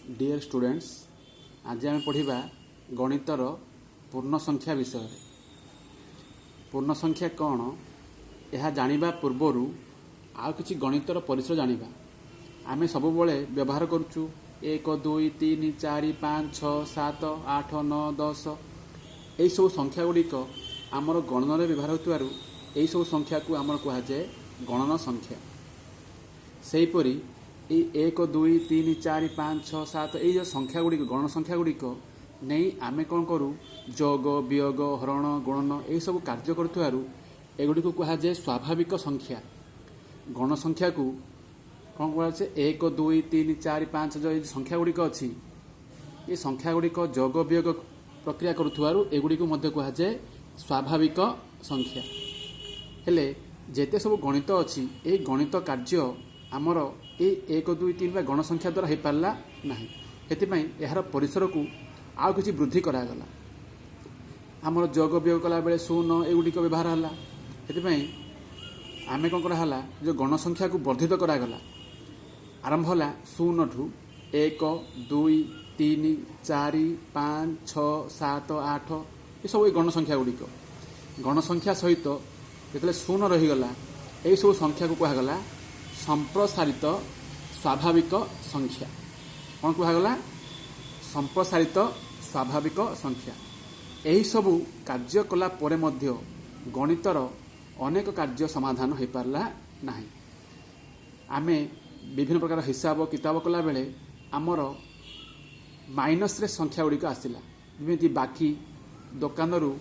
Dear students, आज आम पढ़ा गणितर पूर्ण संख्या विषय। पूर्ण संख्या कौन यह जानिबा पूर्वर आउ किछि गणितर परिसर जानिबा। आमे सबुबले व्यवहार करूछु 1 2 3 4 5 6 7 8 9 10 यही सब संख्या गुड़िक आमर गणन व्यवहार होतुवारु यही सब संख्या को आमर कहा जाए गणन संख्या। सेहीपरि 1 2 3 4 5 6 7 यही जो संख्या गुड़िक गणन संख्या गुड़िक नहीं आमे कौन करूँ जोग वियोग हरण गुणन यही सब कार्य करुथुवारु एगुड़ी को कहा जाए स्वाभाविक संख्या। गण संख्या को कौन कहुए 1 2 3 4 5 जो संख्या गुड़िक अच्छी ये संख्या गुड़िक जोग वियोग प्रक्रिया करुथुवारु एगुड़ी को मध्य कहा जाए स्वाभाविक संख्या। हेले जेते सब गणित अच्छी ये गणित कार्य आमर ये 1 2 3 गण संख्या द्वारा हो पारा ना। से यार परिसर को आउ किसी वृद्धि करागला। आमर जोग वियोग कला बेले शून्य एगुड़िक व्यवहार है। से आमे कौन कराला जो गण संख्या को वर्धित करागला। आरंभ है शून्य ठू 1 2 3 4 5 6 7 8 ये सब गण संख्या गुड़िक गण संख्या सहित जो शून्य रहीगला यही सब संख्या को कहगला संप्रसारित स्वाभाविक संख्या। कौन कहगला संप्रसारित स्वाभाविक संख्या। यही सबू कार्य कला परे मध्य गणितर अनेक कार्य समाधान हो पारला नहीं। आमे विभिन्न प्रकार हिसाब किताब कला बेले आमर माइनस रे संख्या गुड़िक आसला। जमी बाकी दुकान रु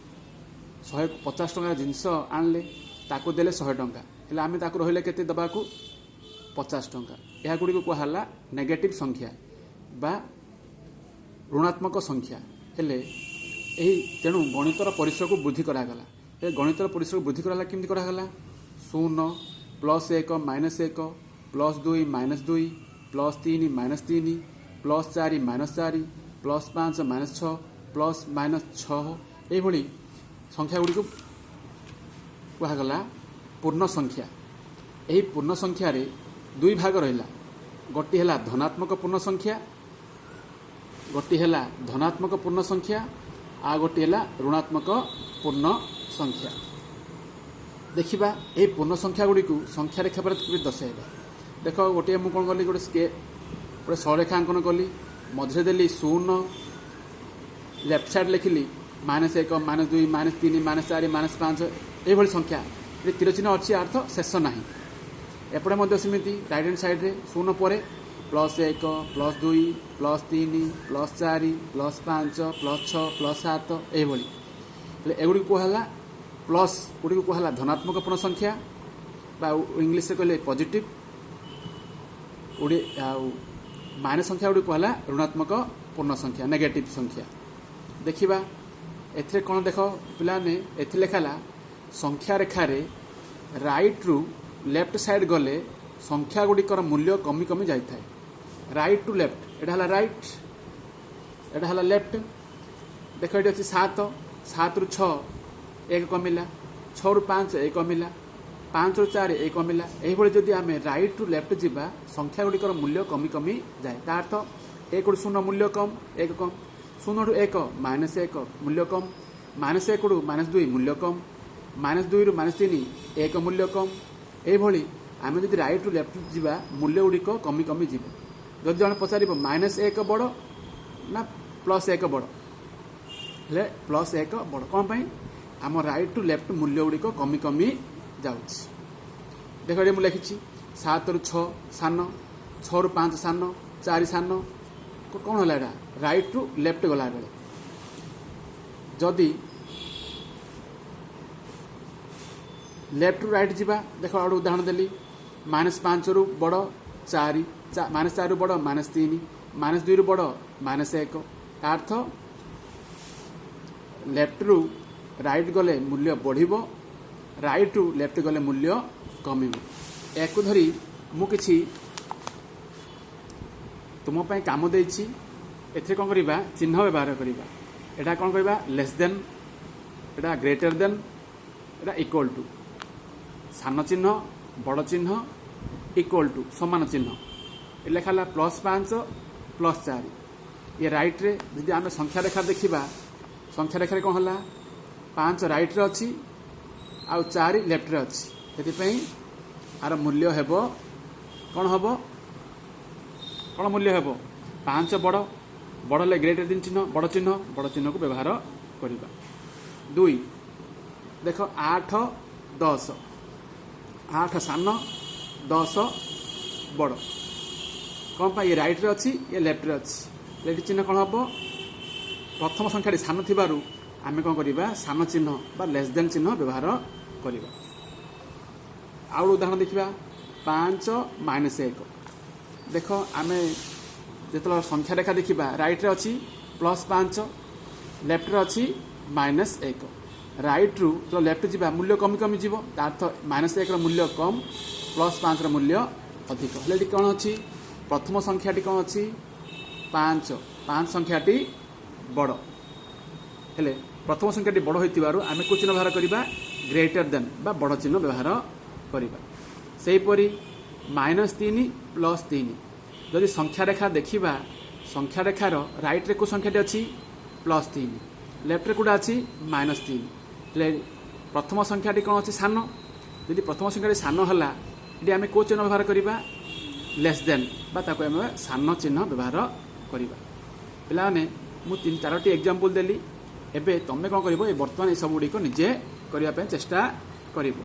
150 टंका जिनस आणले ताको देले 100 टंका हेले आमे ताको रहिले केते दबाकू 50 टंका। यह गुड़ी को कहला नेगेटिव संख्या बा ऋणात्मक संख्या। हेले यही तेणु गणितर परिसर को वृद्धि करागला। गणितर परिसर को वृद्धि कराला केमती करागला 0 +1 -1 +2 -2 +3 -3 +4 -4 +5 -6 +-6 यही संख्या गुड़ी को कहगला पूर्ण संख्या। यही पूर्ण संख्या रे दुई भाग रहा। गोटी है धनात्मक पूर्ण संख्या गोटी है धनात्मक पूर्ण संख्या आ गोटी है ऋणात्मक पूर्ण संख्या। देखिबा यही पूर्ण संख्या गुड़ी को संख्या रेखा पर दर्शाइबा। देख गोटे मुझे कौन कली गोटे सररेखांकन कली मझे देली 0 लेफ्ट साइड लिखिली -1 -2 -3 -4 -5 ये संख्या ये तीर चिन्ह अच्छी अर्थ शेष ना। एपटे सेमती राइट हैंड साइड रे 0 पर +1 +2 +3 +4 +5 +6 +7 ये एगुड़ी कहला प्लस गुड़ी को कहला धनात्मक पूर्ण संख्या बा इंग्लिश कहले पॉजिटिव माइनस संख्या गुड़ी कहला ऋणात्मक पूर्ण संख्या नेगेटिव संख्या। देखिबा एथरे कौन देख पिलाने एथि लिखाला संख्या रेखार राइट रु लेफ्ट साइड गले संख्या गुड़िकर मूल्य कमी कमी जाए। राइट टू लेफ्ट एटा हला राइट एटा हला लेफ्ट। देख ये अच्छी 7 रु 6 1 कमिला 6 रु 5 1 कमिला 5 रु 4 1 कमिला। यही जदि आम राइट टू लेफ्ट जावा संख्या गुड़िकर मूल्य कमी कमी जाए। तार 1 रु 0 मूल्य कम 1 कम 0 रु 1 -1 मूल्य कम -1 रु -2 मूल्य कम -2 रु -3 1 मूल्य कम। यही आम जब राइट टू लेफ्ट जावा मूल्य गुड़िक कमी कमी जीव। जब जन पचार -1 बड़ ना +1 बड़ हेले +1 बड़ कौन पाई आम राइट टू लेफ्ट मूल्य गुड़िक कमी कमी जाऊँच। देख ये मुझे लिखी 7 रु 6 सान 6 रु 5 सान 4 सान कौन है राइट टू लेफ्ट गला बेले। जदि लेफ्ट टू राइट जावा देख गोटे उदाहरण देली -5 रु बड़ 4 -4 रु बड़ -3 -2 रु बड़ -1 अर्थ लेफ्ट रु राइट गले मूल्य बढ़िबो राइट रु लेफ्ट गले मूल्य कमिबो। याकु धरी मु किछि तुम पाई काम देछि एथे कोन करिबा चिन्ह व्यवहार करिबा। एटा कोन करिबा less than Etah greater than Etah equal to सान चिन्ह बड़ चिन्ह इक्वल टू समान चिन्ह। लिखाला +5 +4 ये रईट्रे जदि आम संख्या रेखा देखा संख्या रेखार कौन है 5 रईट्रे अच्छी आउ 4 लेफ्ट अच्छी से आर मूल्य हेब कौन हम कौन मूल्य हेब 5 बड़ बड़ ले ग्रेटर दिन चिन्ह बड़ चिन्ह को व्यवहार करवा 2 देख 8 10 8 सान 10 बड़ कौन ये रईट्रे अच्छी ये लेफ्ट अच्छी लेफ्ट चिन्ह कौन हम प्रथम संख्या सान थी आम कौन करवा सान चिन्ह बा लेस देन चिन्ह व्यवहार करवा आउ उदाहरण देखा 5 -1 देख आम जो संख्या रेखा देखा रईट्रे अच्छी +5 लेफ्ट अच्छी -1 रईट्रु जो लेफ्ट जा मूल्य कमी कमी जीव अर्थ -1 मूल्य कम +5 मूल्य अधिक हेल्ले कौन अच्छी प्रथम संख्याटी कौन अच्छी 5 संख्याटी बड़ हेले प्रथम संख्याटी बड़ होइतिबारु आमे को चिन्ह व्यवहार करबा ग्रेटर देन बा बड़ चिन्ह व्यवहार करबा सेहीपरि -3 +3 जदि संख्या रेखा देखा संख्या रेखार रईट्रे को संख्याटी अच्छी +3 लेफ्ट कौटा अच्छी -3 हेले प्रथम संख्याटी कौन अच्छी सान जदि प्रथम संख्याटी सान है ये आम कौ चिन्ह व्यवहार करवा लेस देन बा ताको आम सान चिन्ह व्यवहार करवा पिलाने मु 3-4टी एग्जांपल देली एबे तमे कौन कर बर्तमान ये सब गुड़िक निजे करने चेष्टा कर।